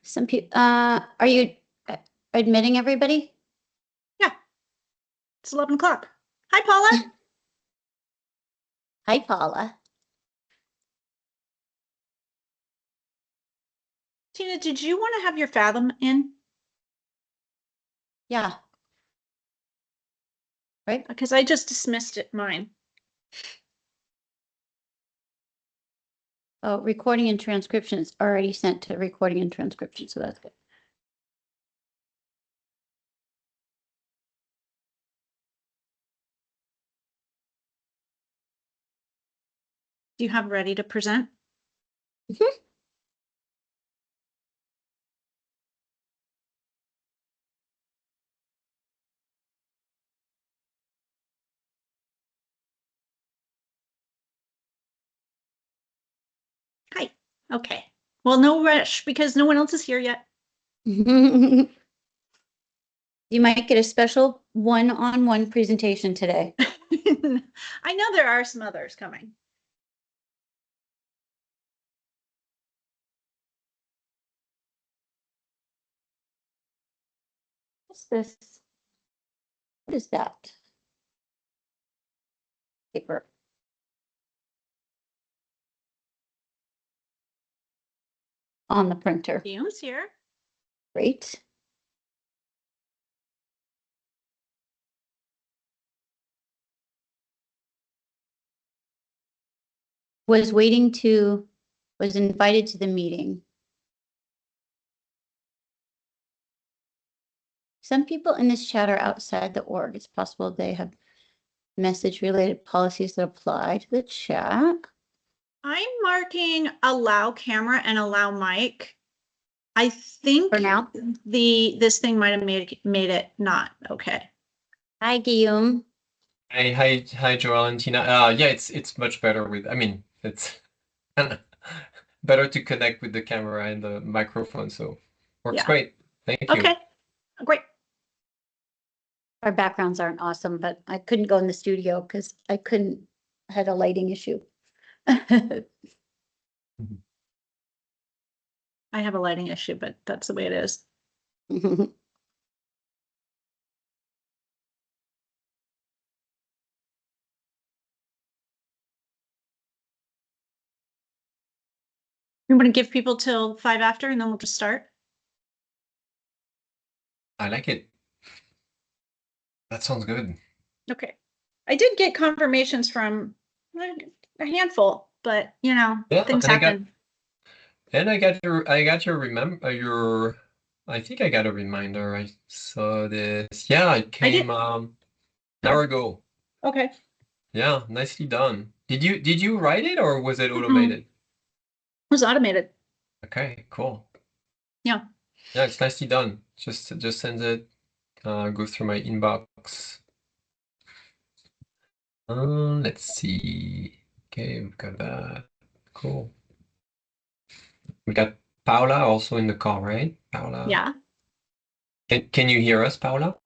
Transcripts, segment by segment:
Some people, are you admitting everybody? Yeah. It's 11 o'clock. Hi, Paula. Hi, Paula. Tina, did you want to have your Fathom in? Yeah. Right? Because I just dismissed it, mine. Oh, recording and transcription is already sent to recording and transcription, so that's good. Do you have ready to present? Mm-hmm. Hi. Okay. Well, no rush because no one else is here yet. You might get a special one-on-one presentation today. I know there are some others coming. What's this? What is that? Paper. On the printer. Fumes here. Great. Was invited to the meeting. Some people in this chat are outside the org. It's possible they have message-related policies that apply to the chat. I'm marking allow camera and allow mic. I think For now, this thing might have made it not okay. hi, Guillaume. Hi, Joel and Tina. Yeah, it's much better with. I mean, it's better to connect with the camera and the microphone, so works great. Thank you. Okay, great. Our backgrounds aren't awesome, but I couldn't go in the studio because I had a lighting issue. I have a lighting issue, but that's the way it is. You want to give people till 5 after and then we'll just start? I like it. That sounds good. Okay. I did get confirmations from a handful, but you know, things happen. I got your I think I got a reminder. I saw this. Yeah, it came an hour ago. Okay. Yeah, nicely done. Did you write it or was it automated? It was automated. Okay, cool. Yeah. Yeah, it's nicely done. Just send it. Go through my inbox. Let's see. Okay, we've got that. Cool. We got Paula also in the call, right? Paula. Yeah. Can you hear us, Paula?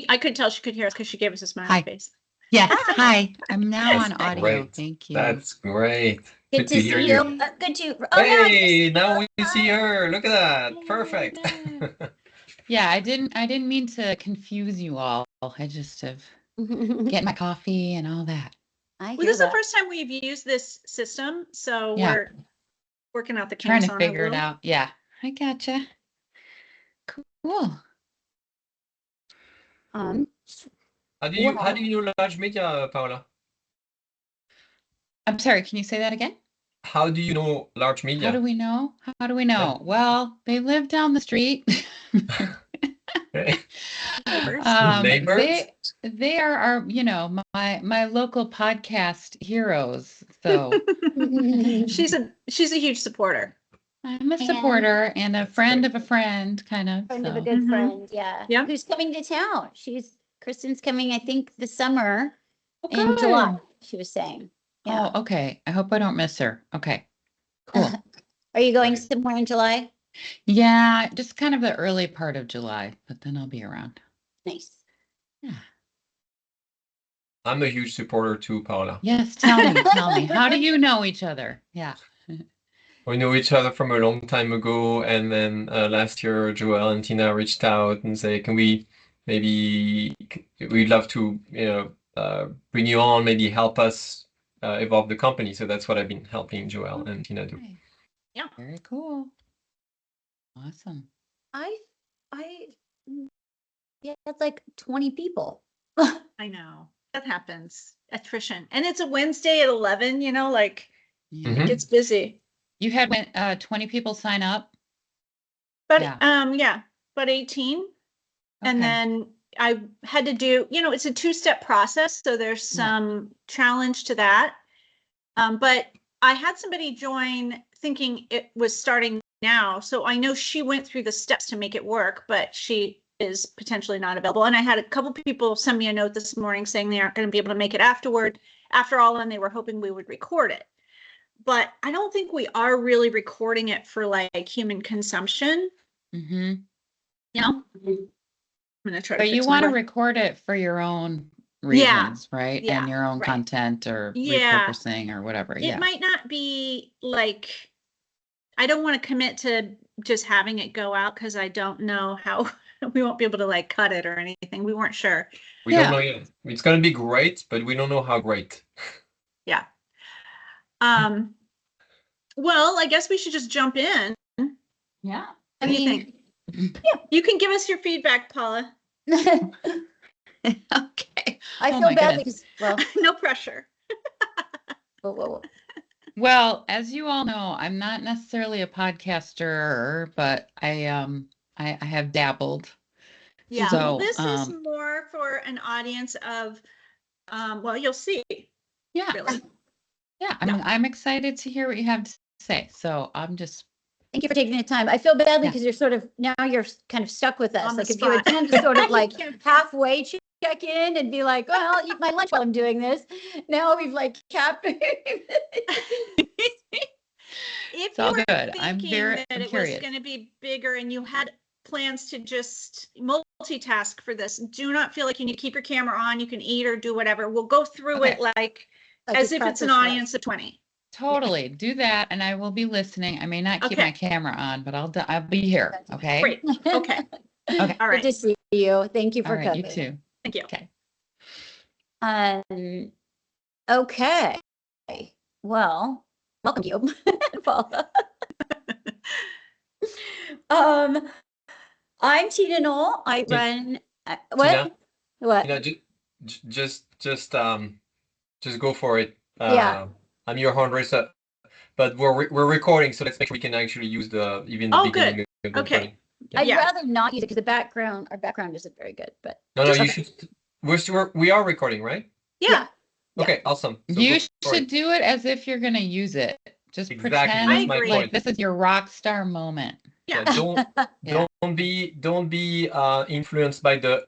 I could tell she could hear us because she gave us a smiley face. Yes. Hi. I'm now on audio. Great. Thank you. That's great. Good to hear see you. Good to. Oh, hey, now we see her. Look at that. Perfect. Yeah, I didn't mean to confuse you all. I just have get my coffee and all that. Well, this is the first time we've used this system, so we're working out the kinks trying to figure it out. Yeah, I gotcha. Cool. How do you know Larj Media, Paula? I'm sorry, can you say that again? How do you know Larj Media? How do we know? How do we know? Yeah. Well, they live down the street. Neighbors. They are our, my local podcast heroes. So she's a huge supporter. I'm a supporter and a friend of a friend, kind of. Friend of a good friend, yeah. Yeah. Who's coming to town? Kristen's coming, I think, this summer in July, she was saying. Yeah. Oh, okay. I hope I don't miss her. Okay, cool. Are you going somewhere in July? Yeah, just kind of the early part of July, but then I'll be around. Nice. Yeah. I'm a huge supporter too, Paula. Yes, tell me. How do you know each other? Yeah. We know each other from a long time ago, and then last year, Joel and Tina reached out and say, "Can we we'd love to, bring you on, maybe help us evolve the company." So that's what I've been helping Joel and Tina do. Nice. Yeah. Very cool. Awesome. Yeah, that's like 20 people. I know that happens. Attrition, and it's a Wednesday at 11. Like Yeah. Mhm. it gets busy. You had 20 people sign up. But Yeah. but 18. And Okay. then I had to do, it's a 2-step process, so there's some challenge to that. But I had somebody join thinking it was starting now, so I know she went through the steps to make it work, but she is potentially not available. And I had a couple people send me a note this morning saying they aren't going to be able to make it after all, and they were hoping we would record it. But I don't think we are really recording it for like human consumption. Mm-hmm. I'm gonna try to But you fix my want to mic. record it for your own Yeah. reasons, right? Yeah, And your own right. content or Yeah. repurposing or whatever. It Yeah. might not be like, I don't want to commit to just having it go out because I don't know how we won't be able to like cut it or anything. We weren't sure. We don't know yet. It's gonna be great, but we don't know how great. Yeah. Well, I guess we should just jump in. Yeah. What do you think? Yeah, you can give us your feedback, Paula. Okay. I Oh feel my badly goodness. because, No pressure. whoa. Well, as you all know, I'm not necessarily a podcaster, but I have dabbled. Yeah. So, Well, this is more for an audience of, well, you'll see. Yeah. Really. Yeah. Yeah. I'm excited to hear what you have to say. So thank you for taking the time. I feel badly Yeah. because you're kind of stuck with us. On the Like if you had spot. time to sort of like Yeah. halfway check in and be like, well, I'll eat my lunch while I'm doing this. Now we've like capped. If It's you all were good. I'm thinking that I'm it was curious. going to be bigger and you had plans to just multitask for this, do not feel like you need to keep your camera on. You can eat or do whatever. We'll go through it like as if it's an audience of 20. Totally. Do that, and I will be listening. I may not keep my camera on, but I'll be here. Okay. Great. Okay. Okay. All right. Good to see you. Thank you All for right. You coming. too. Thank you. Okay. Okay. Well, welcome you, Paula. I'm Tina Knoll. I run what? Tina? What? Just go for it. Yeah. I'm your hundred, but we're recording, so let's make sure we can actually use the beginning good. of the Okay. recording. I'd Yeah. rather not use it because our background isn't very good, but No, just- you should. We are recording, right? Yeah. Okay, awesome. So You go for should it. do it as if you're going to use it. Just Exactly, pretend that's my like point. this is your rock star moment. Yeah. Don't be influenced by the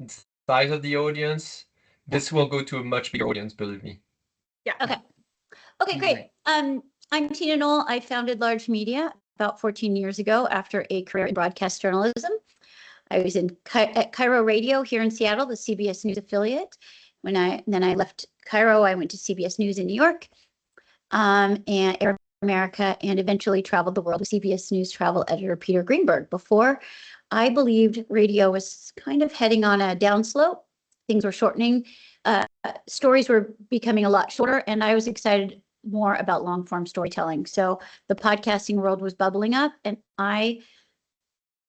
size of the audience. This will go to a much bigger audience, believe me. Yeah. Okay, great. I'm Tina Knoll. I founded Larj Media about 14 years ago after a career in broadcast journalism. I was at Cairo Radio here in Seattle, the CBS News affiliate. Then I left Cairo, I went to CBS News in New York, and Air America, and eventually traveled the world with CBS News travel editor Peter Greenberg. Before I believed radio was kind of heading on a downslope. Things were shortening. Stories were becoming a lot shorter, and I was excited more about long form storytelling. So the podcasting world was bubbling up, and I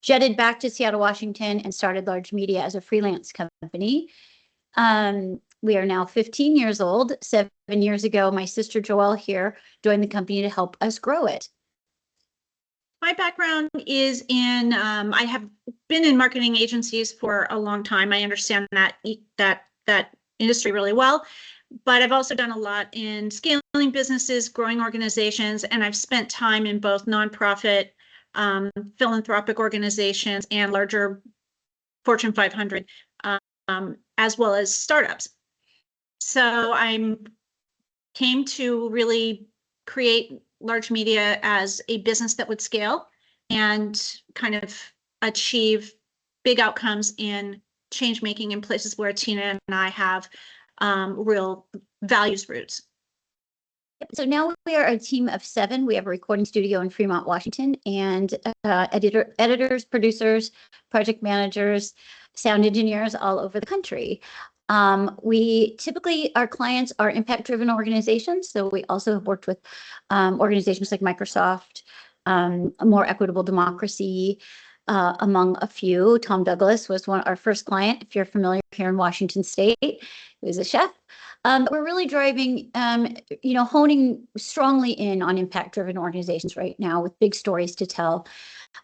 jetted back to Seattle, Washington, and started Larj Media as a freelance company. We are now 15 years old. 7 years ago, my sister Joelle here joined the company to help us grow it. My background is in, I have been in marketing agencies for a long time. I understand that industry really well, but I've also done a lot in scaling businesses, growing organizations, and I've spent time in both nonprofit, philanthropic organizations and larger Fortune 500, as well as startups. So I came to really create Larj Media as a business that would scale and kind of achieve big outcomes in change making in places where Tina and I have real values roots. So now we are a team of 7. We have a recording studio in Fremont, Washington, and editors, producers, project managers, sound engineers all over the country. We typically, our clients are impact-driven organizations. So we also have worked with organizations like Microsoft, a More Equitable Democracy, among a few. Tom Douglas was our first client, if you're familiar, here in Washington State. He was a chef. We're really driving, honing strongly in on impact-driven organizations right now with big stories to tell.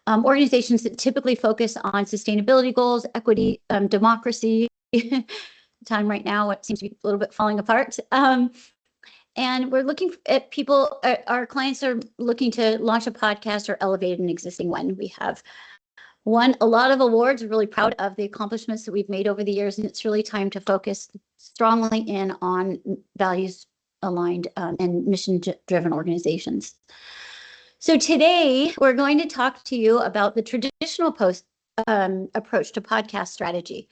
Organizations that typically focus on sustainability goals, equity, democracy. Time right now, it seems to be a little bit falling apart. And we're looking at people, our clients are looking to launch a podcast or elevate an existing one. We have won a lot of awards. We're really proud of the accomplishments that we've made over the years, and it's really time to focus strongly in on values aligned and mission driven organizations. So today we're going to talk to you about the traditional approach to podcast strategy.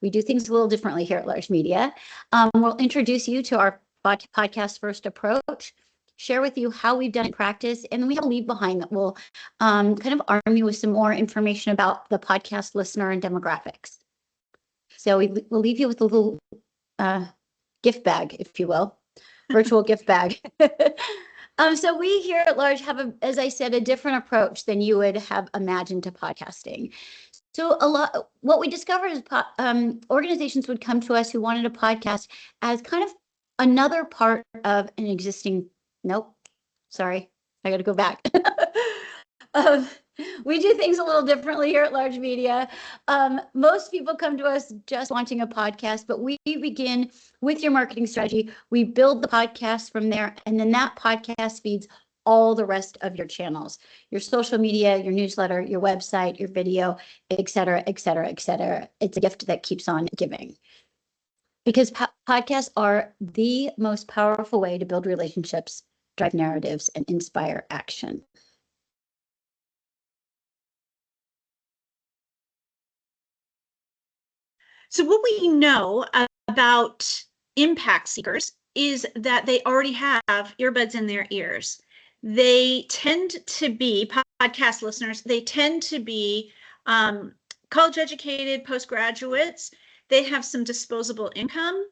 We do things a little differently here at Larj Media. We'll introduce you to our podcast first approach, share with you how we've done it in practice, and then we have a leave behind that will kind of arm you with some more information about the podcast listener and demographics. So we'll leave you with a little gift bag, if you will, virtual gift bag. So we here at Larj have, as I said, a different approach than you would have imagined to podcasting. So what we discovered is organizations would come to us who wanted a podcast as kind of another part of an existing. Nope, sorry, I got to go back. We do things a little differently here at Larj Media. Most people come to us just wanting a podcast, but we begin with your marketing strategy. We build the podcast from there, and then that podcast feeds all the rest of your channels, your social media, your newsletter, your website, your video, et cetera, et cetera, et cetera. It's a gift that keeps on giving. Because podcasts are the most powerful way to build relationships, drive narratives, and inspire action. So what we know about impact seekers is that they already have earbuds in their ears. They tend to be, podcast listeners, they tend to be college educated, postgraduates. They have some disposable income.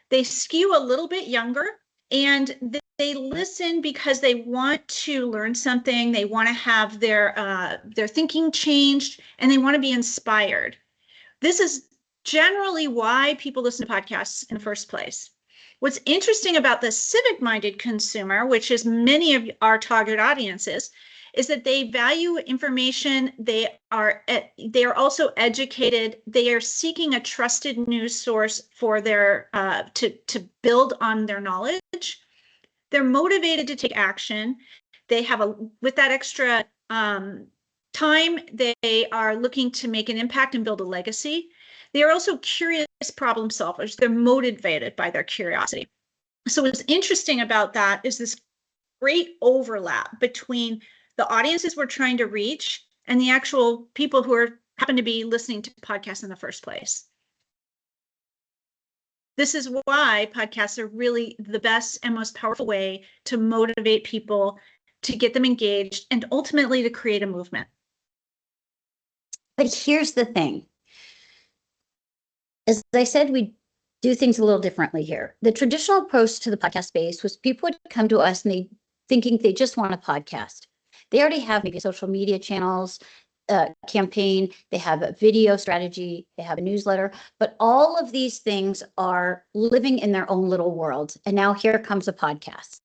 They skew a little bit younger, and they listen because they want to learn something. They want to have their thinking changed, and they want to be inspired. This is generally why people listen to podcasts in the first place. What's interesting about the civic-minded consumer, which is many of our target audiences, is that they value information. They are also educated. They are seeking a trusted news source for their to build on their knowledge. They're motivated to take action. They have with that extra time, they are looking to make an impact and build a legacy. They are also curious problem solvers. They're motivated by their curiosity. So what's interesting about that is this great overlap between the audiences we're trying to reach and the actual people who happen to be listening to podcasts in the first place. This is why podcasts are really the best and most powerful way to motivate people, to get them engaged, and ultimately to create a movement. But here's the thing. As I said, we do things a little differently here. The traditional approach to the podcast space was people would come to us and thinking they just want a podcast. They already have maybe social media channels, campaign, they have a video strategy, they have a newsletter, but all of these things are living in their own little world. And now here comes a podcast,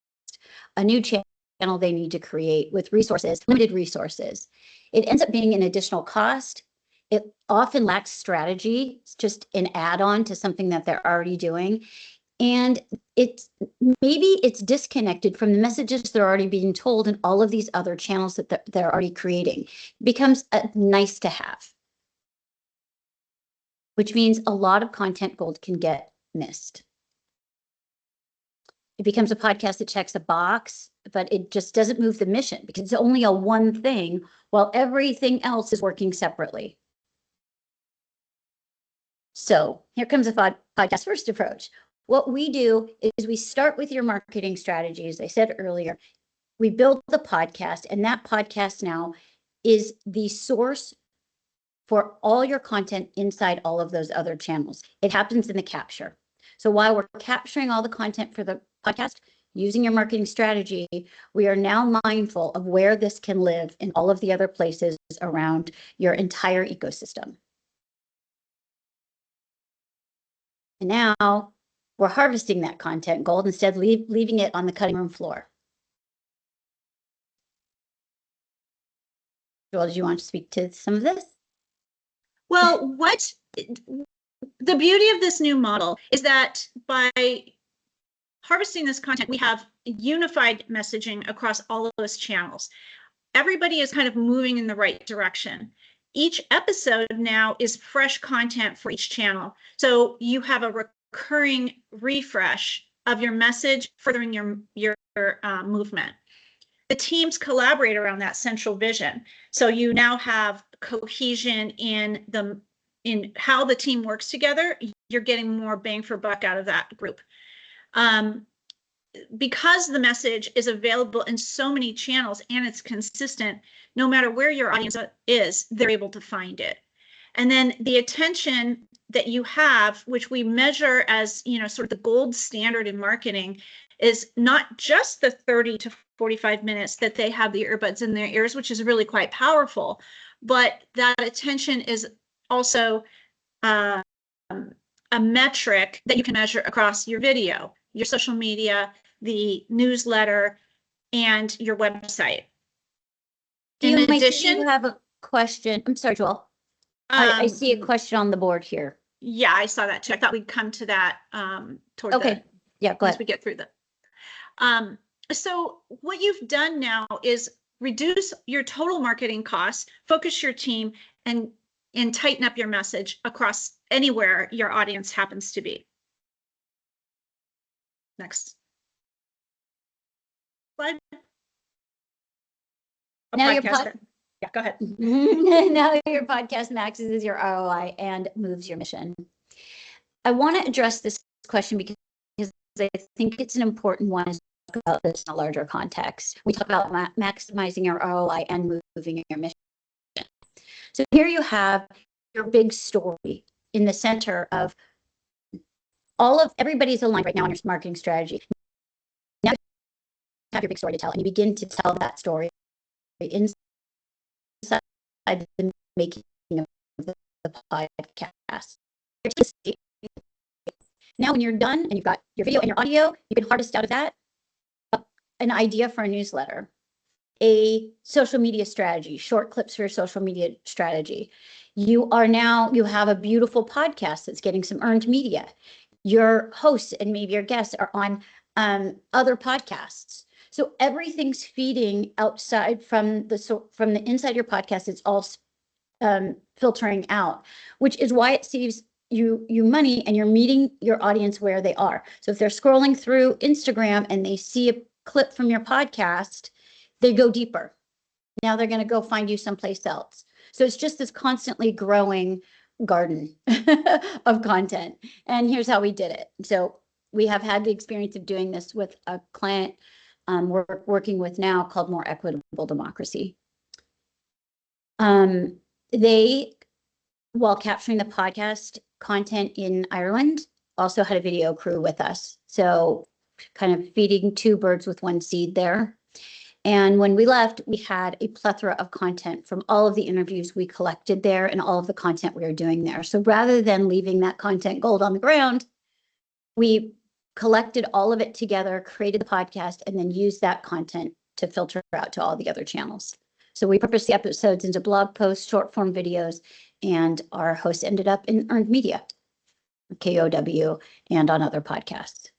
a new channel they need to create with resources, limited resources. It ends up being an additional cost. It often lacks strategy. It's just an add-on to something that they're already doing. And maybe it's disconnected from the messages they're already being told in all of these other channels that they're already creating. It becomes a nice to have, which means a lot of content gold can get missed. It becomes a podcast that checks a box, but it just doesn't move the mission because it's only a one thing while everything else is working separately. So here comes a podcast first approach. what we do is we start with your marketing strategy, as I said earlier. We build the podcast, and that podcast now is the source for all your content inside all of those other channels. It happens in the capture. So while we're capturing all the content for the podcast, using your marketing strategy, we are now mindful of where this can live in all of the other places around your entire ecosystem. And now we're harvesting that content gold instead of leaving it on the cutting room floor. Joel, did you want to speak to some of this? Well, the beauty of this new model is that by harvesting this content, we have unified messaging across all of those channels. Everybody is kind of moving in the right direction. Each episode now is fresh content for each channel. So you have a recurring refresh of your message, furthering your movement. The teams collaborate around that central vision. So you now have cohesion in how the team works together. You're getting more bang for buck out of that group. Because the message is available in so many channels and it's consistent, no matter where your audience is, they're able to find it. And then the attention that you have, which we measure as, sort of the gold standard in marketing, is not just the 30 to 45 minutes that they have the earbuds in their ears, which is really quite powerful, but that attention is also a metric that you can measure across your video, your social media, the newsletter, and your website. In addition, you have a question. I'm sorry, Joel. I see a question on the board here. Yeah, I saw that too. I thought we'd come to that toward Okay. Yeah, go ahead. Once we get through that. So what you've done now is reduce your total marketing costs, focus your team, and tighten up your message across anywhere your audience happens to be. Next slide. Now Yeah, go ahead. Now your podcast maxes your ROI and moves your mission. I want to address this question because I think it's an important one as we talk about this in a larger context. We talk about maximizing your ROI and moving your mission. So here you have your big story in the center of everybody's aligned right now on your marketing strategy. Now you have your big story to tell, and you begin to tell that story inside the making of the podcast. Now, when you're done and you've got your video and your audio, you can harvest out of that an idea for a newsletter, a social media strategy, short clips for your social media strategy. You have a beautiful podcast that's getting some earned media. Your hosts and maybe your guests are on other podcasts. So everything's feeding outside from the inside your podcast. It's all filtering out, which is why it saves you money, and you're meeting your audience where they are. So if they're scrolling through Instagram and they see a clip from your podcast, they go deeper. Now they're going to go find you someplace else. So it's just this constantly growing garden of content. And here's how we did it. So we have had the experience of doing this with a client we're working with now called More Equitable Democracy. They, while capturing the podcast content in Ireland, also had a video crew with us. So kind of feeding two birds with one seed there. And when we left, we had a plethora of content from all of the interviews we collected there and all of the content we were doing there. So rather than leaving that content gold on the ground, we collected all of it together, created the podcast, and then used that content to filter out to all the other channels. So we purposed the episodes into blog posts, short form videos, and our hosts ended up in earned media, KOW, and on other podcasts.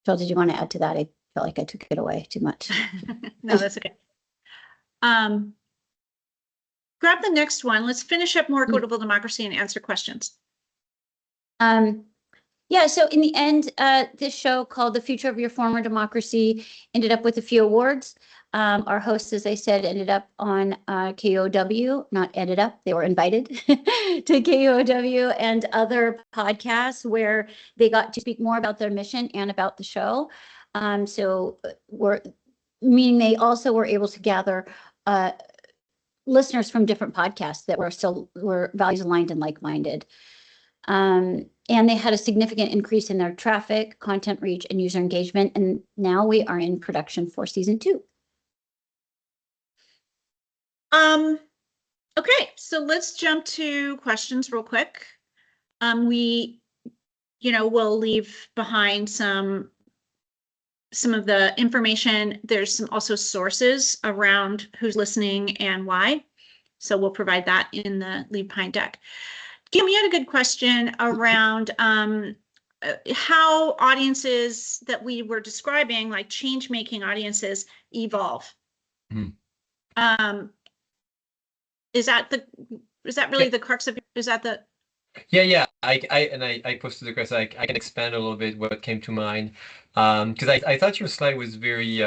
Phil, did you want to add to that? I felt like I took it away too much. No, that's okay. Grab the next one. Let's finish up More Equitable Democracy and answer questions. Yeah, so in the end, this show called The Future of Your Former Democracy ended up with a few awards. Our hosts, as I said, ended up on KOW, not ended up, they were invited to KOW and other podcasts where they got to speak more about their mission and about the show. So meaning they also were able to gather listeners from different podcasts that were values aligned and like-minded. And they had a significant increase in their traffic, content reach, and user engagement. And now we are in production for season 2. Okay, so let's jump to questions real quick. We, will leave behind some of the information. There's some also sources around who's listening and why. So we'll provide that in the leave behind deck. Kim, you had a good question around how audiences that we were describing, like change-making audiences, evolve. Is that really the crux of, is that the? Yeah. I posted the question. I can expand a little bit what came to mind, because I thought your slide was very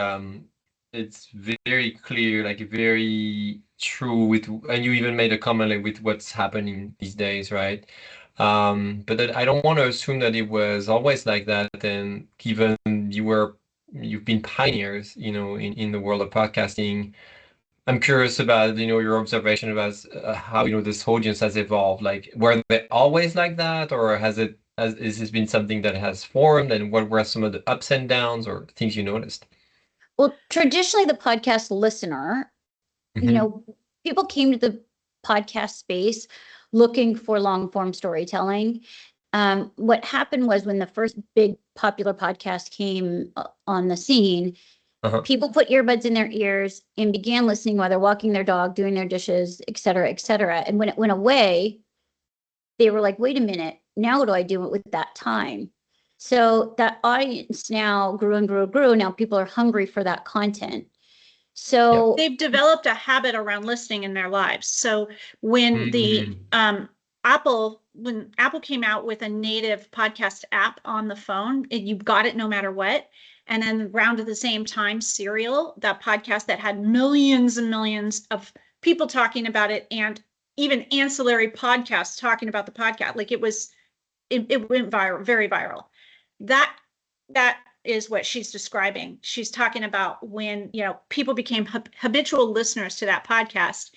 it's very clear, like very true and you even made a comment like with what's happening these days, right? But that I don't want to assume that it was always like that. And given you've been pioneers, in the world of podcasting. I'm curious about, your observation about how, this audience has evolved. Like, were they always like that, or has this been something that has formed, and what were some of the ups and downs or things you noticed? Well, traditionally, the podcast listener, people came to the podcast space looking for long form storytelling. What happened was when the first big popular podcast came on the scene, people put earbuds in their ears and began listening while they're walking their dog, doing their dishes, et cetera, et cetera. And when it went away, they were like, wait a minute, now what do I do with that time? So that audience now grew and grew and grew. Now people are hungry for that content. So they've developed a habit around listening in their lives. So when Apple came out with a native podcast app on the phone, you got it no matter what. And then around at the same time, Serial, that podcast that had millions and millions of people talking about it, and even ancillary podcasts talking about the podcast. Like it went viral, very viral. That is what she's describing. She's talking about when, people became habitual listeners to that podcast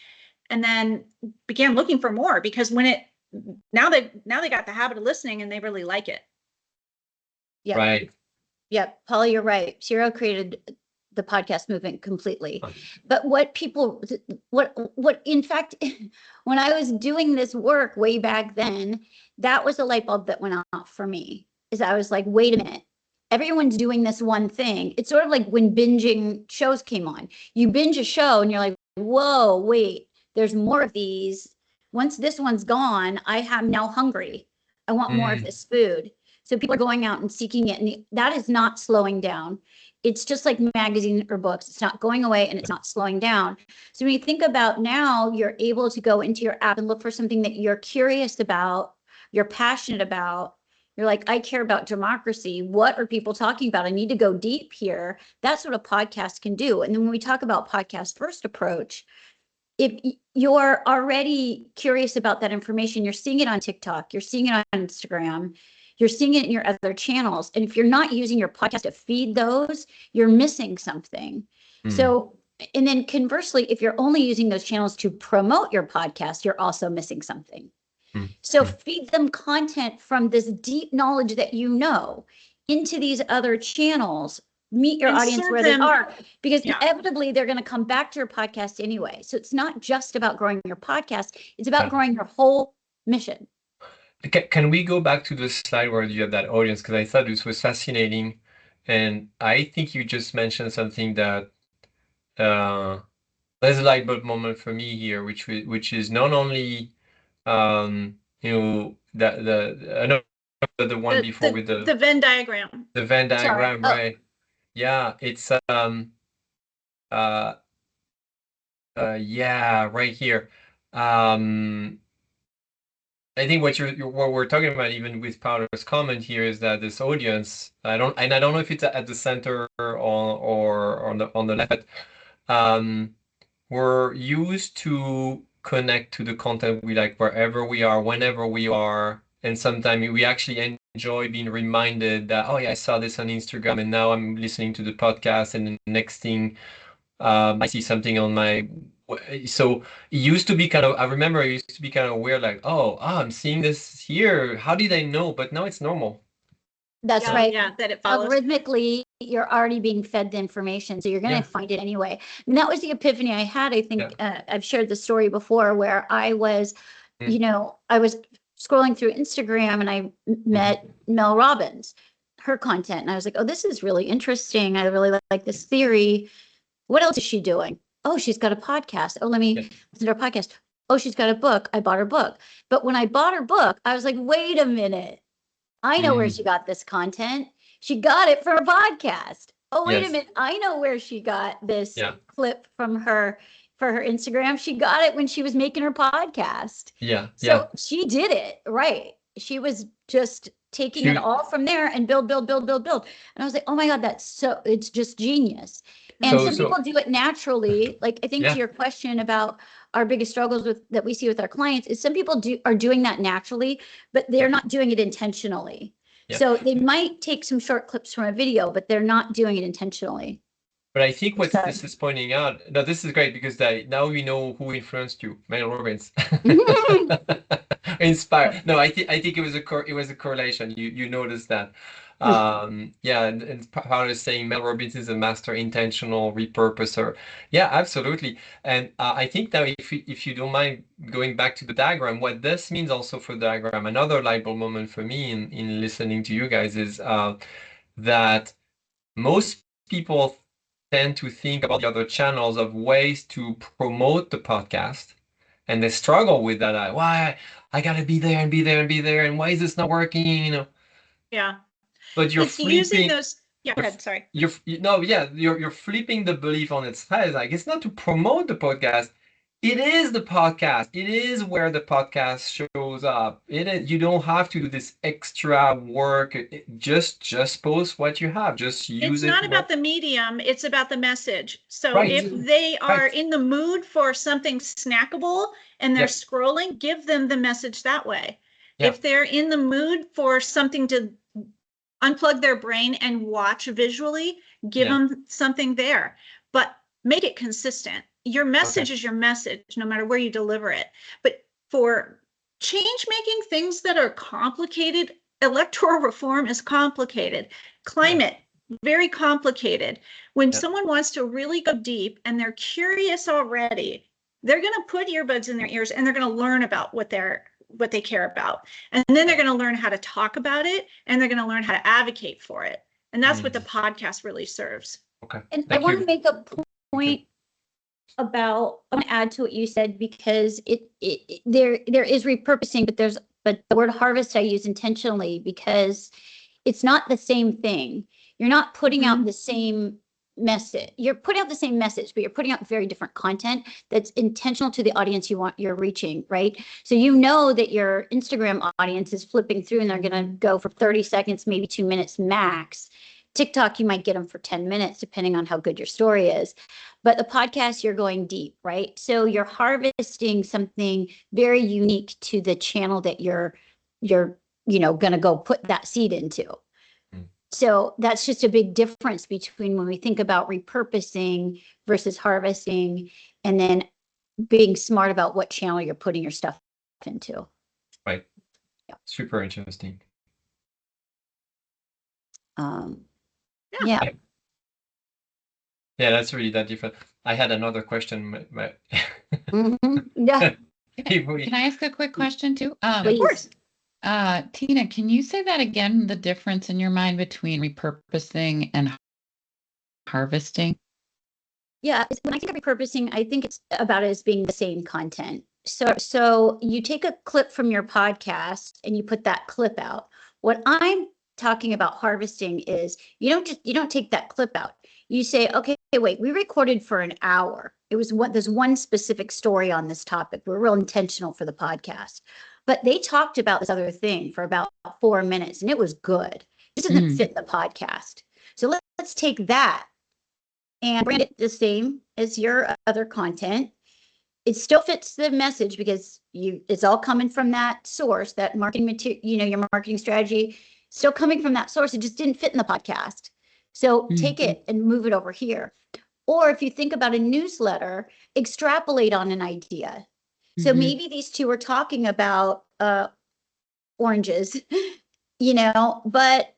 and then began looking for more, because now they got the habit of listening and they really like it. Yeah. Right. Yeah, Paula, you're right. Serial created the podcast movement completely. But what in fact, when I was doing this work way back then, that was a light bulb that went off for me. Is I was like, wait a minute, everyone's doing this one thing. It's sort of like when binging shows came on. You binge a show and you're like, whoa, wait, there's more of these. Once this one's gone, I am now hungry. I want more of this food. So people are going out and seeking it. And that is not slowing down. It's just like magazines or books. It's not going away and it's not slowing down. So when you think about now, you're able to go into your app and look for something that you're curious about, you're passionate about. You're like, I care about democracy. What are people talking about? I need to go deep here. That's what a podcast can do. And then when we talk about podcast first approach, if you're already curious about that information, you're seeing it on TikTok, you're seeing it on Instagram, you're seeing it in your other channels. And if you're not using your podcast to feed those, you're missing something. So, and then conversely, if you're only using those channels to promote your podcast, you're also missing something. So feed them content from this deep knowledge that into these other channels. Meet your audience where they are, because inevitably they're going to come back to your podcast anyway. So it's not just about growing your podcast, it's about growing your whole mission. Can we go back to the slide where you have that audience? Because I thought this was fascinating. And I think you just mentioned something that there's a light bulb moment for me here, which is not only the one before with the Venn diagram. The Venn diagram, right? Yeah, it's yeah, right here. I think what we're talking about, even with Paolo's comment here, is that this audience, I don't know if it's at the center or on the left, but we're used to connect to the content we like wherever we are, whenever we are, and sometimes we actually enjoy being reminded that, oh yeah, I saw this on Instagram, and now I'm listening to the podcast, and the next thing I see something on my. So it used to be kind of, I remember it used to be kind of weird, like, I'm seeing this here. How did I know? But now it's normal. That's Yeah, right. yeah, that it follows. Algorithmically, you're already being fed the information, so you're going to Yeah. find it anyway. And that was the epiphany I had. I think I've shared the story before where I was, I was scrolling through Instagram and I met Mel Robbins, her content, and I was like, oh, this is really interesting. I really like this theory. What else is she doing? Oh, she's got a podcast. Oh, let me listen to her podcast. Oh, she's got a book. I bought her book. But when I bought her book, I was like, wait a minute. I know where she got this content. She got it from a podcast. Oh, wait a minute. I know where she got this clip from her for her Instagram. She got it when she was making her podcast. So she did it right. She was just taking it all from there and build. And I was like, oh my God, it's just genius. And some people do it naturally. Like, I think to your question about our biggest struggles that we see with our clients is some people are doing that naturally, but they're not doing it intentionally. So they might take some short clips from a video, but they're not doing it intentionally. But I think what this is pointing out, now this is great because now we know who influenced you, Mel Robbins. Inspired. No, I think it was a correlation. You noticed that. And Paolo is saying Mel Robbins is a master intentional repurposer. Yeah, absolutely. And I think now if you don't mind going back to the diagram, what this means also for the diagram, another light bulb moment for me in listening to you guys is that most people tend to think about the other channels of ways to promote the podcast, and they struggle with that. Why I gotta be there and be there and be there, and why is this not working? Yeah. But you're using those. Yeah, go ahead. Sorry. You're flipping the belief on its head. Like, it's not to promote the podcast. It is the podcast. It is where the podcast shows up. You don't have to do this extra work. Just post what you have. Just use it. It's not about the medium. It's about the message. So if they are in the mood for something snackable and they're scrolling, give them the message that way. If they're in the mood for something to unplug their brain and watch visually, give them something there, but make it consistent. Your message is your message, no matter where you deliver it. But for change-making things that are complicated, electoral reform is complicated. Climate, very complicated. When someone wants to really go deep and they're curious already, they're going to put earbuds in their ears and they're going to learn about what they care about. And then they're going to learn how to talk about it, and they're going to learn how to advocate for it. And that's what the podcast really serves. Okay. And I want to make a point about, I want to add to what you said, because there is repurposing, but the word harvest I use intentionally because it's not the same thing. You're not putting out the same message. You're putting out the same message, but you're putting out very different content that's intentional to the audience you're reaching, right? So you know that your Instagram audience is flipping through and they're going to go for 30 seconds, maybe 2 minutes max. TikTok, you might get them for 10 minutes, depending on how good your story is. But the podcast, you're going deep, right? So you're harvesting something very unique to the channel that you're going to go put that seed into. So that's just a big difference between when we think about repurposing versus harvesting, and then being smart about what channel you're putting your stuff into. Right. Super interesting. Yeah, that's really that different. I had another question. Yeah. Can I ask a quick question too? Of course. Tina, can you say that again, the difference in your mind between repurposing and harvesting? Yeah, when I think of repurposing, I think it's about it as being the same content. So you take a clip from your podcast and you put that clip out. What I'm talking about harvesting is you don't take that clip out. You say, okay, wait, we recorded for an hour. There's one specific story on this topic. We're real intentional for the podcast. but they talked about this other thing for about 4 minutes and it was good. This doesn't fit the podcast. So let's take that and brand it the same as your other content. It still fits the message because it's all coming from that source, that marketing material, your marketing strategy, still coming from that source. It just didn't fit in the podcast. So take it and move it over here. Or if you think about a newsletter, extrapolate on an idea. So maybe these two are talking about oranges, but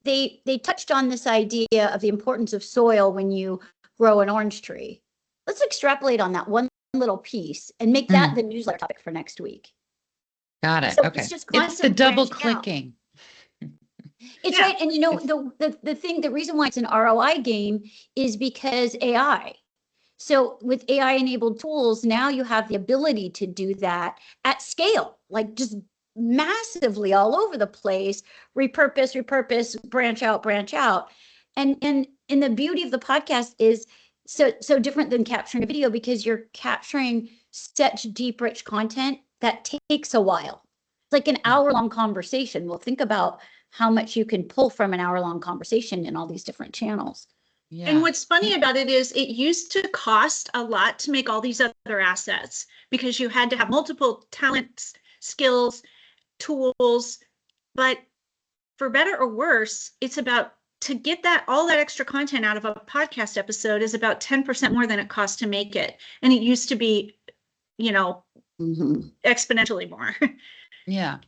they touched on this idea of the importance of soil when you grow an orange tree. Let's extrapolate on that one little piece and make that the newsletter topic for next week. Got it. So Okay. it's just It's the double clicking. It's right. And the reason why it's an ROI game is because AI. So with AI enabled tools, now you have the ability to do that at scale, like just massively all over the place, repurpose, branch out. And the beauty of the podcast is so different than capturing a video because you're capturing such deep, rich content that takes a while. It's like an hour-long conversation. Well, think about how much you can pull from an hour-long conversation in all these different channels. Yeah. And what's funny about it is it used to cost a lot to make all these other assets because you had to have multiple talents, skills, tools. But for better or worse, it's about to get all that extra content out of a podcast episode is about 10% more than it costs to make it. And it used to be, exponentially more. Yeah.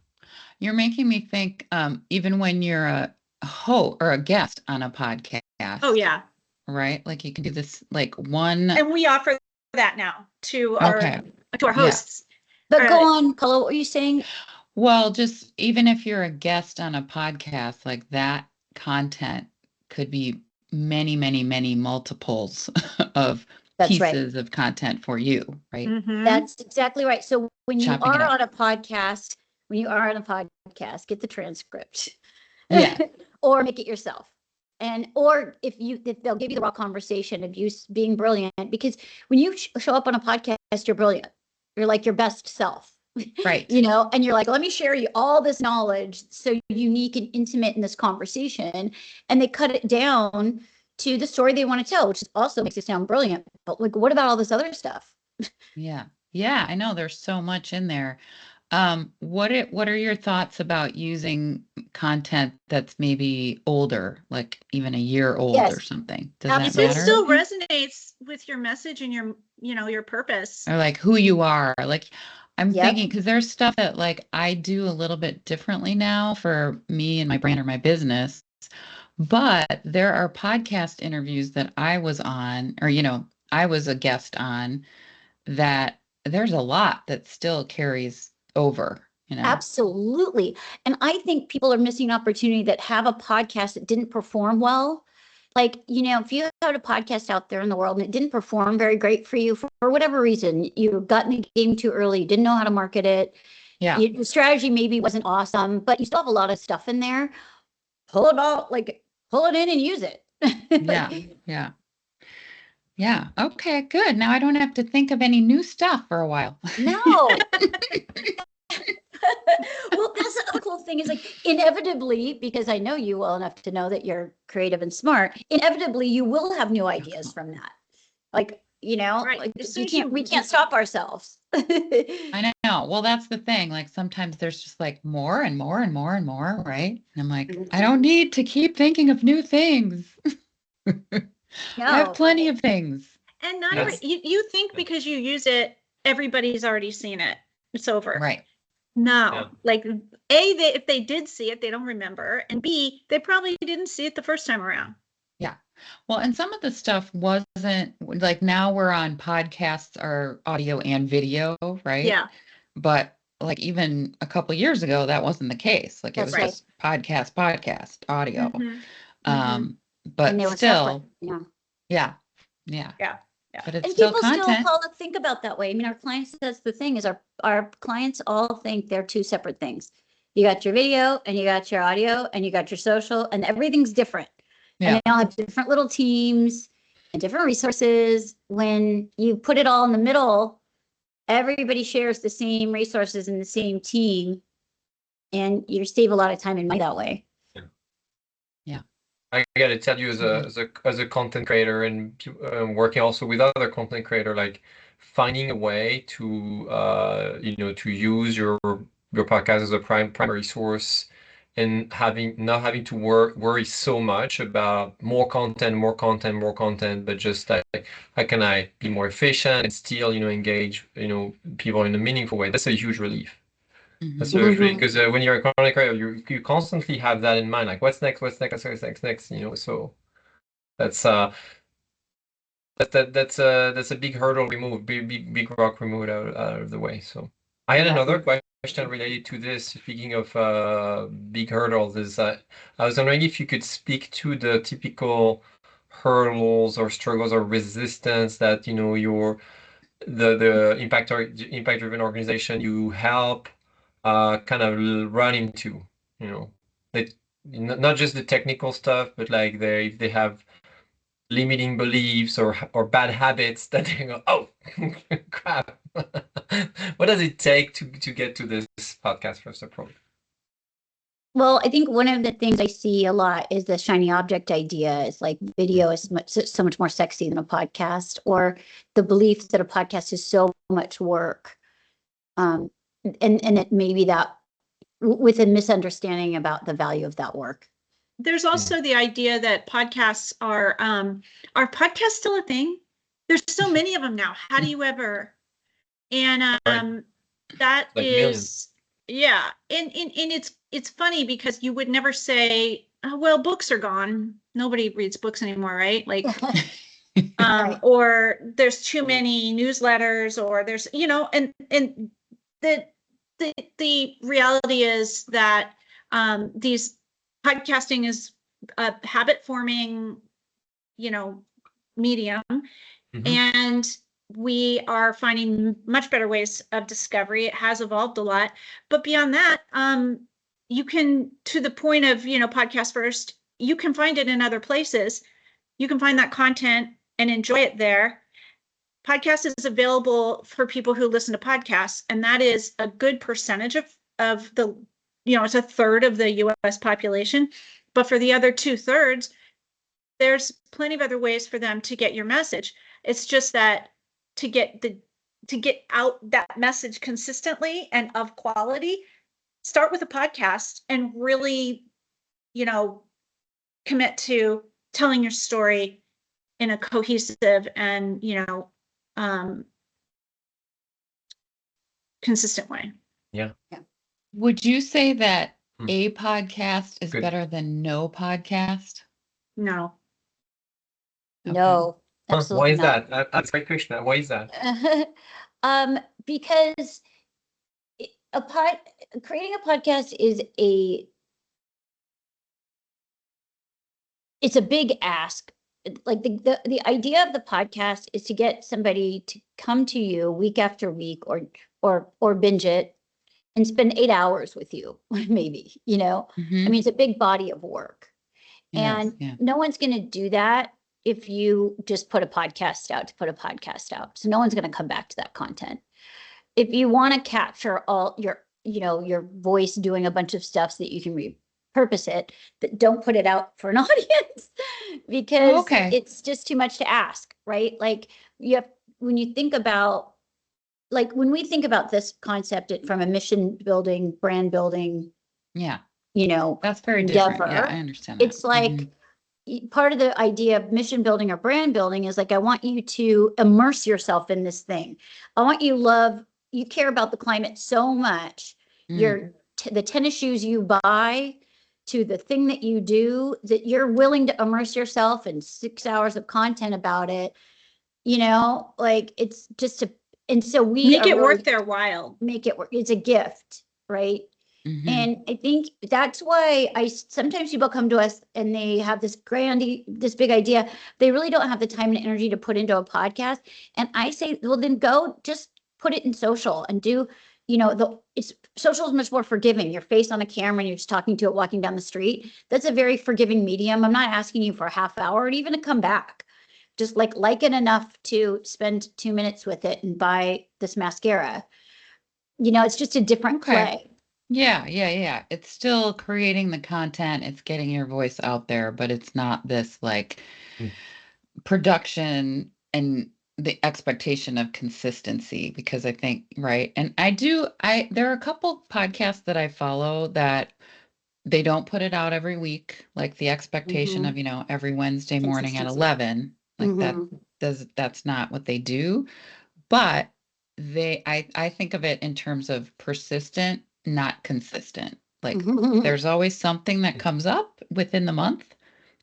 You're making me think, even when you're a host or a guest on a podcast. Oh, yeah. Right? Like you can do this like one. And we offer that now to our hosts. But go on, Carla, what were you saying? Well, just even if you're a guest on a podcast, like that content could be many, many, many multiples of pieces of content for you, right? That's exactly right. So when you are on a podcast, get the transcript. Yeah. Or make it yourself. Or if they'll give you the raw conversation of you being brilliant, because when you show up on a podcast, you're brilliant. You're like your best self. Right. And you're like, let me share you all this knowledge so unique and intimate in this conversation. And they cut it down to the story they want to tell, which also makes it sound brilliant. But like, what about all this other stuff? Yeah. Yeah. I know there's so much in there. What are your thoughts about using content that's maybe older, like even a year old or something? Does that matter? It still resonates with your message and your purpose. Or like who you are. Like I'm thinking, because there's stuff that like I do a little bit differently now for me and my brand or my business. But there are podcast interviews that I was on, or, I was a guest on, that there's a lot that still carries over, Absolutely. And I think people are missing an opportunity that have a podcast that didn't perform well. Like, if you had a podcast out there in the world and it didn't perform very great for you for whatever reason, you got in the game too early, you didn't know how to market it. Yeah. The strategy maybe wasn't awesome, but you still have a lot of stuff in there. Pull it in and use it. Yeah. Yeah. Yeah. Okay, good. Now I don't have to think of any new stuff for a while. No. Well, that's the other cool thing is like inevitably, because I know you well enough to know that you're creative and smart, inevitably you will have new ideas from that. Like, like we can't stop ourselves. I know. Well, that's the thing. Like sometimes there's just like more and more and more and more, right? And I'm like, I don't need to keep thinking of new things. I have plenty of things. And not you think because you use it, everybody's already seen it. It's over. Right. No, like if they did see it, they don't remember, and B, they probably didn't see it the first time around. Yeah. Well, and some of the stuff wasn't like now we're on podcasts or audio and video, right? Yeah. But like even a couple of years ago, that wasn't the case. Like it was just podcast, audio. But still, yeah. But it's still content. And people still think about that way. I mean, our clients, that's the thing is our clients all think they're two separate things. You got your video and you got your audio and you got your social and everything's different. And they all have different little teams and different resources. When you put it all in the middle everybody shares the same resources and the same team, and you save a lot of time and money that way. I gotta tell you, as a content creator and working also with other content creator, like finding a way to to use your podcast as a primary source, and not having to worry so much about more content, but just like how can I be more efficient and still engage people in a meaningful way. That's a huge relief. That's because when you're a content creator, you constantly have that in mind, like what's next, so that's that's a big hurdle removed, big rock removed out of the way. So I had another question related to this. Speaking of big hurdles, is I was wondering if you could speak to the typical hurdles or struggles or resistance that the impact driven organization you help kind of run into, that not just the technical stuff, but like if they have limiting beliefs or bad habits that they go, oh crap. What does it take to get to this podcast first approach? Well, I think one of the things I see a lot is the shiny object idea. Is like video is so much more sexy than a podcast, or the belief that a podcast is so much work. And it maybe that with a misunderstanding about the value of that work. There's also the idea that podcasts are podcasts still a thing? There's so many of them now. How do you ever? And that like is millions. Yeah. And it's funny because you would never say, oh, well, books are gone. Nobody reads books anymore, right? Like right. Or there's too many newsletters, or there's, and the reality is that these podcasting is a habit forming, medium, and we are finding much better ways of discovery. It has evolved a lot, but beyond that, you can, to the point of, podcast first, you can find it in other places. You can find that content and enjoy it there. Podcast is available for people who listen to podcasts, and that is a good percentage of the, it's a third of the US population. But for the other 2/3, there's plenty of other ways for them to get your message. It's just that to get out that message consistently and of quality, start with a podcast and really, commit to telling your story in a cohesive and, consistent way. Yeah. Would you say that a podcast is better than no podcast? No. Okay. No. Absolutely Why is not. that? That's a great question. Why is that? Because creating a podcast is it's a big ask. Like the idea of the podcast is to get somebody to come to you week after week, or binge it and spend 8 hours with you, maybe, I mean, it's a big body of work. Yes, and no one's going to do that if you just put a podcast out to put a podcast out. So no one's going to come back to that content. If you want to capture all your voice doing a bunch of stuff so that you can repurpose it, but don't put it out for an audience because it's just too much to ask, right? Like when we think about this concept from a mission building, brand building, that's very different. Endeavor, I understand that. It's like part of the idea of mission building or brand building is like, I want you to immerse yourself in this thing. I want you care about the climate so much. The tennis shoes you buy to the thing that you do, that you're willing to immerse yourself in 6 hours of content about it, like it's just and so we make it worth their while. Make it work. It's a gift, right? And I think that's why sometimes people come to us and they have this big idea. They really don't have the time and energy to put into a podcast. And I say, well, then go just put it in social and do, social is much more forgiving. Your face on a camera and you're just talking to it, walking down the street. That's a very forgiving medium. I'm not asking you for a half hour or even to come back. just like it enough to spend 2 minutes with it and buy this mascara. It's just a different play. Yeah. It's still creating the content. It's getting your voice out there, but it's not this like production and the expectation of consistency, because I think, right. And there are a couple podcasts that I follow that they don't put it out every week, like the expectation of, every Wednesday morning at Consistency. 11, like that's not what they do. But I think of it in terms of persistent, not consistent. Like there's always something that comes up within the month.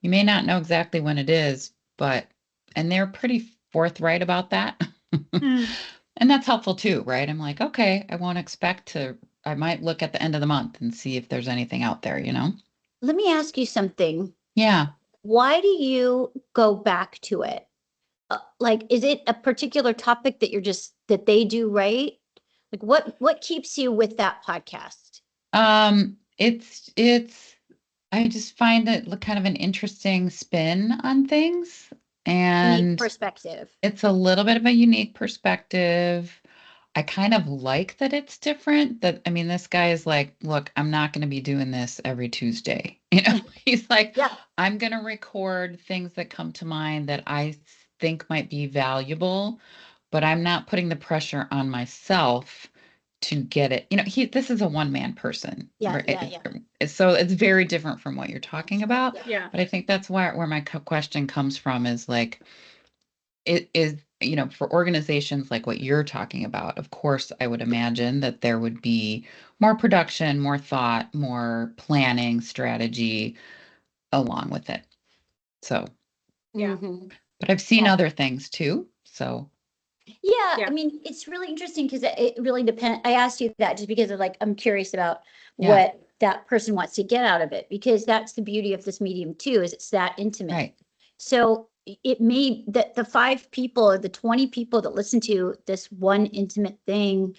You may not know exactly when it is, and they're pretty forthright about that. And that's helpful too, right? I'm like, okay, I might look at the end of the month and see if there's anything out there, Let me ask you something. Yeah. Why do you go back to it? Like, is it a particular topic that they do right? Like, what keeps you with that podcast? I just find it kind of an interesting spin on things, Unique and perspective. it's a little bit of a unique perspective. I kind of like that it's different. This guy is like, look, I'm not going to be doing this every Tuesday. He's like, Yeah. I'm going to record things that come to mind that I think might be valuable, but I'm not putting the pressure on myself to get it. This is a one-man person. Yeah, right? yeah. So it's very different from what you're talking about. Yeah. But I think that's where my question comes from, is like, it is, for organizations like what you're talking about, of course, I would imagine that there would be more production, more thought, more planning strategy along with it. So, Yeah. but I've seen other things too. So, yeah, it's really interesting because it really depends. I asked you that just because I'm curious about what that person wants to get out of it, because that's the beauty of this medium too, is it's that intimate. Right. So it may that the 5 people or the 20 people that listen to this one intimate thing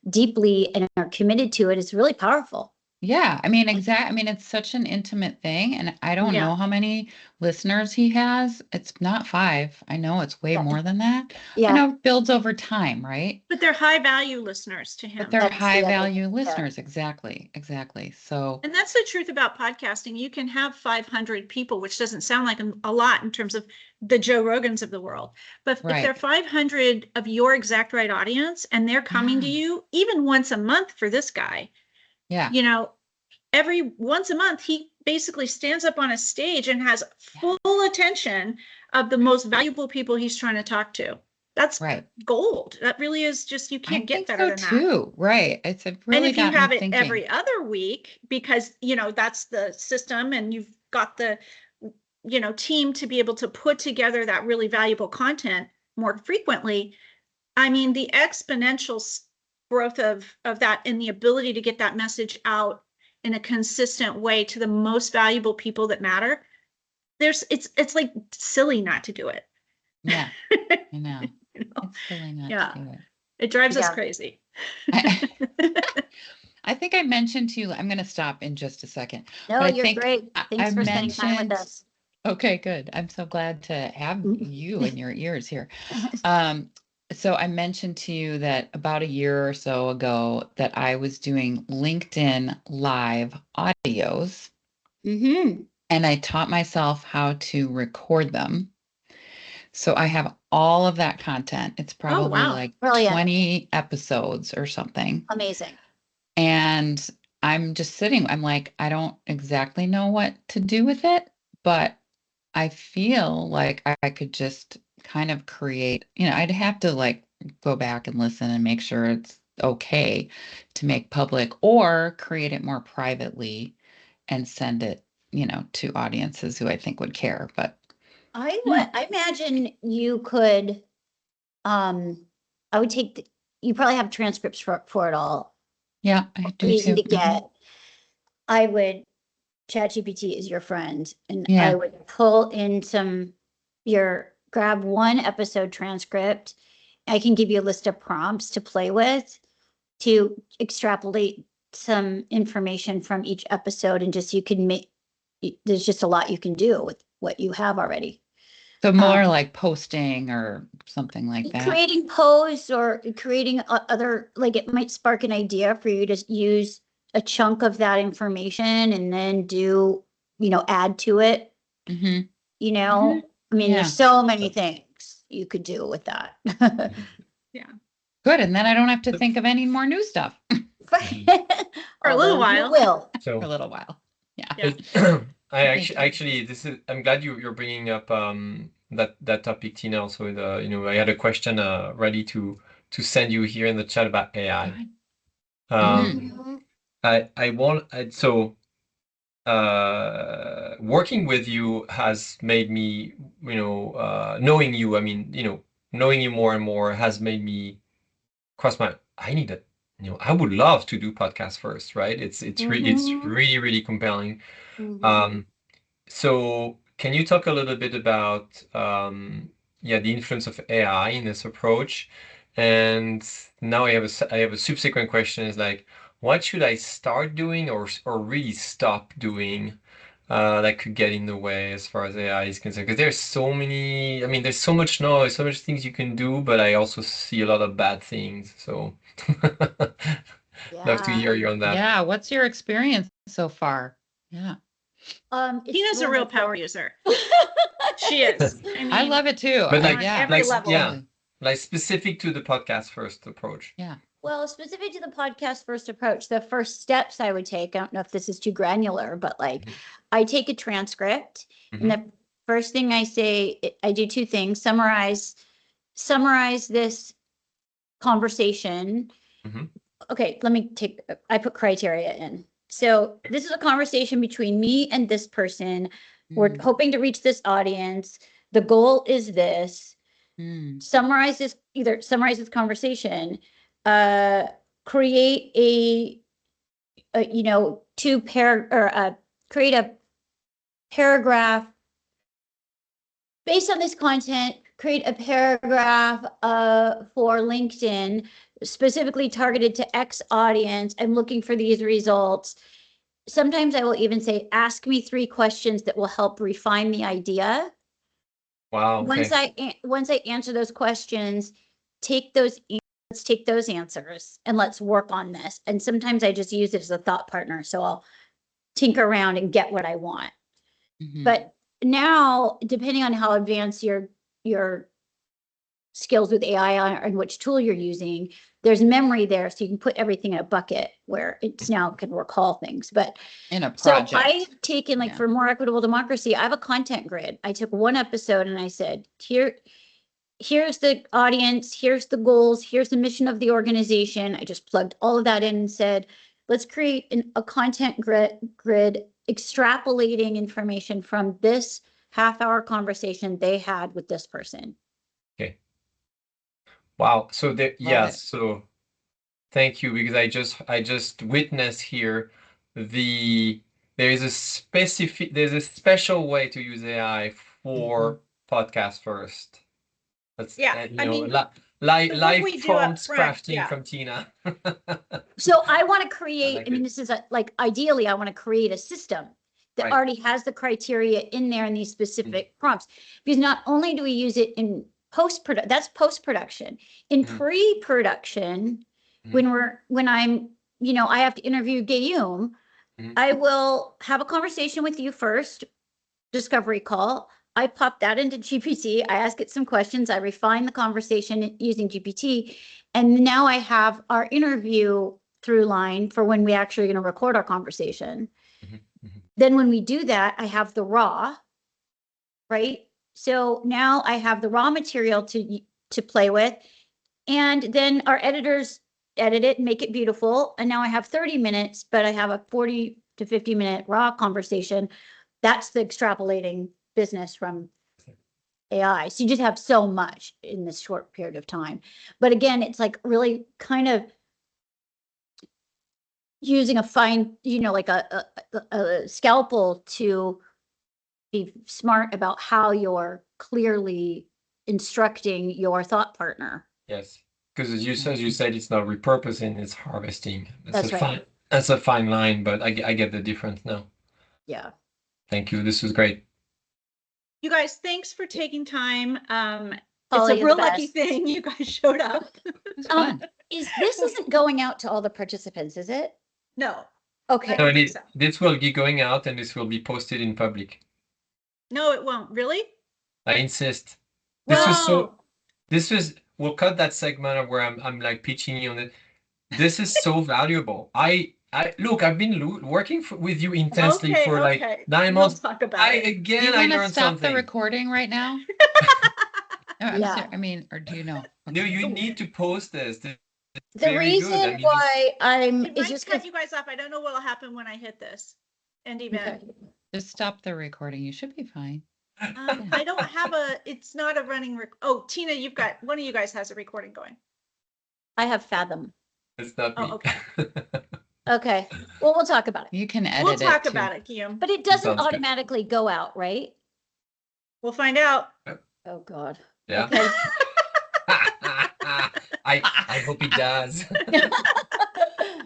deeply and are committed to it is really powerful. Yeah, exactly. It's such an intimate thing, and I don't know how many listeners he has. It's not 5. I know it's way more than that. Yeah. I know it builds over time, right? But they're high value listeners to him. But they're high value listeners. Exactly. So, and that's the truth about podcasting. You can have 500 people, which doesn't sound like a lot in terms of the Joe Rogans of the world. But if there are 500 of your exact right audience and they're coming to you even once a month for this guy, every once a month, he basically stands up on a stage and has full attention of the most valuable people he's trying to talk to. That's gold. That really is just, you can't get better than that. Too. Right. It's really, and if you have it every other week, because, that's the system, and you've got the, team to be able to put together that really valuable content more frequently. The exponential growth of that and the ability to get that message out in a consistent way to the most valuable people that matter. It's like silly not to do it. Yeah, I know. It's silly not to do it. It drives us crazy. I think I mentioned to you, I'm going to stop in just a second. No, you're great. Thanks for spending time with us. Okay, good. I'm so glad to have you in your ears here. So I mentioned to you that about a year or so ago that I was doing LinkedIn live audios. And I taught myself how to record them. So I have all of that content. It's probably like 20 episodes or something. Amazing. And I'm just sitting, I'm like, I don't exactly know what to do with it, but I feel like I could just kind of create, I'd have to like go back and listen and make sure it's okay to make public, or create it more privately and send it, to audiences who I think would care. But I imagine you could, I would take, you probably have transcripts for it all. Yeah, I do easy too. to get. I would, ChatGPT is your friend, and Yeah. I would pull in grab one episode transcript. I can give you a list of prompts to play with to extrapolate some information from each episode, and just you can make, there's just a lot you can do with what you have already. So more like posting or something like that. Creating posts or creating other, like it might spark an idea for you to use a chunk of that information and then do, add to it. Mhm. I mean, Yeah. there's so many things you could do with that. Good. And then I don't have to think of any more new stuff For a little Although you while. will. for a So little while. Yeah. Yeah. I Thank actually this is I'm glad you're bringing up that topic, Tina. Also, I had a question ready to send you here in the chat about AI. Mhm. I want so working with you has made me, knowing you, I mean, knowing you more and more has made me cross my, I need it. I would love to do podcast first, right? It's Mhm. really, really compelling. Mhm. So can you talk a little bit about the influence of AI in this approach? And now I have a subsequent question is like, what should I start doing or really stop doing that could get in the way as far as AI is concerned? Because there's so many, I mean, there's so much noise, so much things you can do, but I also see a lot of bad things. So love to hear you on that. Yeah. What's your experience so far? Yeah. It's Tina's a real wonderful. power user. She is. I mean, I love it too. But on every level. totally. like specific to the podcast first approach. Yeah. Well, specific to the podcast first approach, the first steps I would take, I don't know if this is too granular, but like I take a transcript and the first thing I say, I do two things, summarize this conversation. Mhm. Okay, I put criteria in. So this is a conversation between me and this person. We're hoping to reach this audience. The goal is this. Summarize this conversation, create create a paragraph based on this content, create a paragraph for LinkedIn specifically targeted to X audience. I'm looking for these results. Sometimes I will even say, ask me 3 questions that will help refine the idea. Wow. Okay. Once I answer those questions, let's take those answers and let's work on this. And sometimes I just use it as a thought partner. So I'll tinker around and get what I want. But now, depending on how advanced your skills with AI are and which tool you're using, there's memory there, so you can put everything in a bucket where it's now can recall things. But in a project. So I've taken for more equitable democracy, I have a content grid. I took one episode and I said, here's the audience, here's the goals, here's the mission of the organization. I just plugged all of that in and said, let's create a content grid extrapolating information from this half-hour conversation they had with this person. Okay. Wow. So so thank you, because I just witnessed here there's a special way to use AI for podcast first. That's live prompts crafting from Tina. So I want to create, this is ideally I want to create a system that already has the criteria in there in these specific prompts, because not only do we use it in post-production, that's post-production. In pre-production, when I'm, I have to interview Guillaume, I will have a conversation with you first, discovery call. I pop that into GPT. I ask it some questions. I refine the conversation using GPT. And now I have our interview through line for when we actually are going to record our conversation. Then when we do that, I have the raw, right? So now I have the raw material to play with. And then our editors edit it and make it beautiful. And now I have 30 minutes, but I have a 40 to 50-minute raw conversation. That's the extrapolating business from AI. So you just have so much in this short period of time. But again, it's like really kind of using a fine, like a scalpel to be smart about how you're clearly instructing your thought partner. Yes, because as you said, it's not repurposing, it's harvesting. That's right. That's a fine line, but I get the difference now. Yeah. Thank you. This was great. You guys, thanks for taking time. Paula, It's a you're real the lucky best. thing you guys showed up. It's fun. This isn't going out to all the participants, is it? No, Okay. I don't think So so. this will be going out and this will be posted in public. No, it won't. Really? I insist. Whoa. We'll cut that segment of where I'm like pitching you on it. This is so valuable. Look, I've been working with you intensely Okay, for like okay. 9 We'll months. talk about it. Do you I want to learned stop something. the recording right now? No, I'm Yeah. serious. I mean, or do you know? No, Okay. you need to post this. It's The very good. I reason mean, why I'm It is might just cut because you guys off. I don't know what will happen when I hit this end event. Just stop the recording. You should be fine. I don't have it's not a running. Oh, Tina, one of you guys has a recording going. I have Fathom. It's not me. Oh, okay. Okay. Well, we'll talk about it. You can edit We'll talk it too. about it, Guillaume. But it doesn't Sounds good. automatically go out, right? We'll find out. Oh God. Yeah. Okay. I hope it does.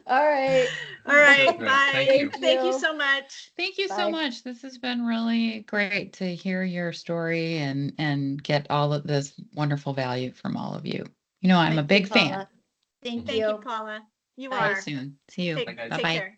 All right. All right. great. Bye. Thank you. Thank you you. so much. Thank you Bye. so much. This has been really great to hear your story and get all of this wonderful value from all of you. You know, I'm a Thank you, big fan. Paula. Thank Thank you, you. Paula. You Bye. See you are. soon. See you. Take Bye, guys. Bye take bye. care.